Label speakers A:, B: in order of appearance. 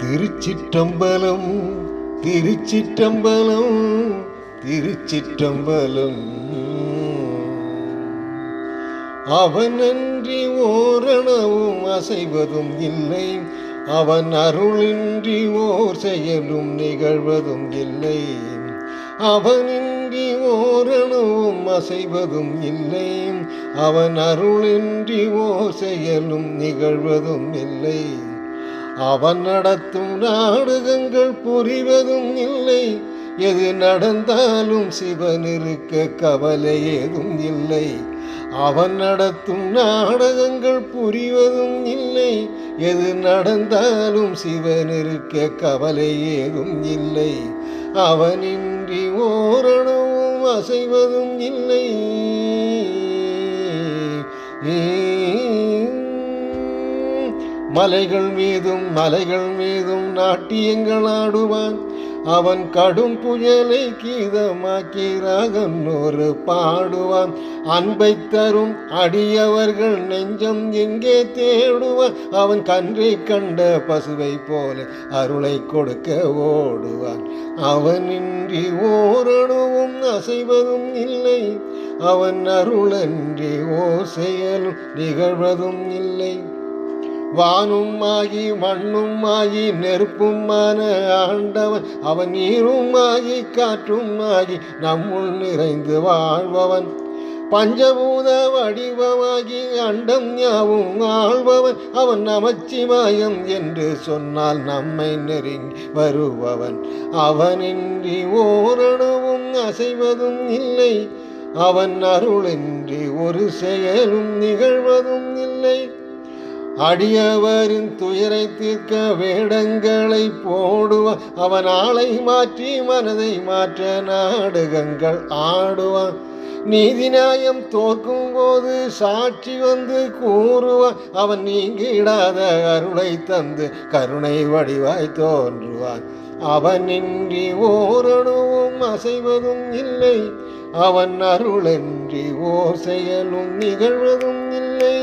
A: திருச்சிற்றம்பலம் திருச்சிற்றம்பலம் திருச்சிற்றம்பலம். அவனன்றி ஓரணவும் அசைவதும் இல்லை, அவன் அருளின்றி ஓர் செயலும் நிகழ்வதும் இல்லை. அவனின்றி ஓரணவும் அசைவதும் இல்லை, அவன் அருளின்றி ஓர் செயலும் நிகழ்வதும் இல்லை. அவன் நடத்தும் நாடகங்கள் புரிவதும் இல்லை, எது நடந்தாலும் சிவன் இருக்க கவலை ஏதும் இல்லை. அவன் நடத்தும் நாடகங்கள் புரிவதும் இல்லை, எது நடந்தாலும் சிவன் இருக்க கவலை ஏதும் இல்லை. அவனின்றி ஓரணவும் அசைவதும் இல்லை. மலைகள் மீதும் நாட்டியங்கள் ஆடுவான், அவன் கடும் புயலை கீதமாக்கி ராகன்னொரு பாடுவான். அன்பை தரும் அடியவர்கள் நெஞ்சம் எங்கே தேடுவான், அவன் கன்றை கண்ட பசுவை போல அருளை கொடுக்க ஓடுவான். அவனின்றி ஓரணுவும் அசைவதும் இல்லை, அவன் அருளன்றி ஓர் செயலும் நிகழ்வதும் இல்லை. வானும் ஆகி மண்ணும் ஆகி நெருப்புமான ஆண்டவன், அவன் நீரும் ஆகி காற்றும் ஆகி நம்முள் நிறைந்து வாழ்பவன். பஞ்சபூத வடிவமாகி அண்டம் யாவும் ஆள்பவன், அவன் நமச்சிவாயம் என்று சொன்னால் நம்மை நெருங்கி வருபவன். அவனின்றி ஓரணுவும் அசைவதும் இல்லை, அவன் அருளின்றி ஒரு செயலும் நிகழ்வதும் இல்லை. அடியவரின் துயரை தீர்க்க வேடங்களை போடுவான், அவன் ஆளை மாற்றி மனதை மாற்ற நாடகங்கள் ஆடுவான். நீதி நியாயம் தோற்கும் போது சாட்சி வந்து கூறுவான், அவன் நீங்கிடாத அருளை தந்து கருணை வடிவாய் தோன்றுவான். அவனின்றி ஓரணுவும் அசைவதும் இல்லை, அவன் அருளன்றி ஓர் செயலும் நிகழ்வதும் இல்லை.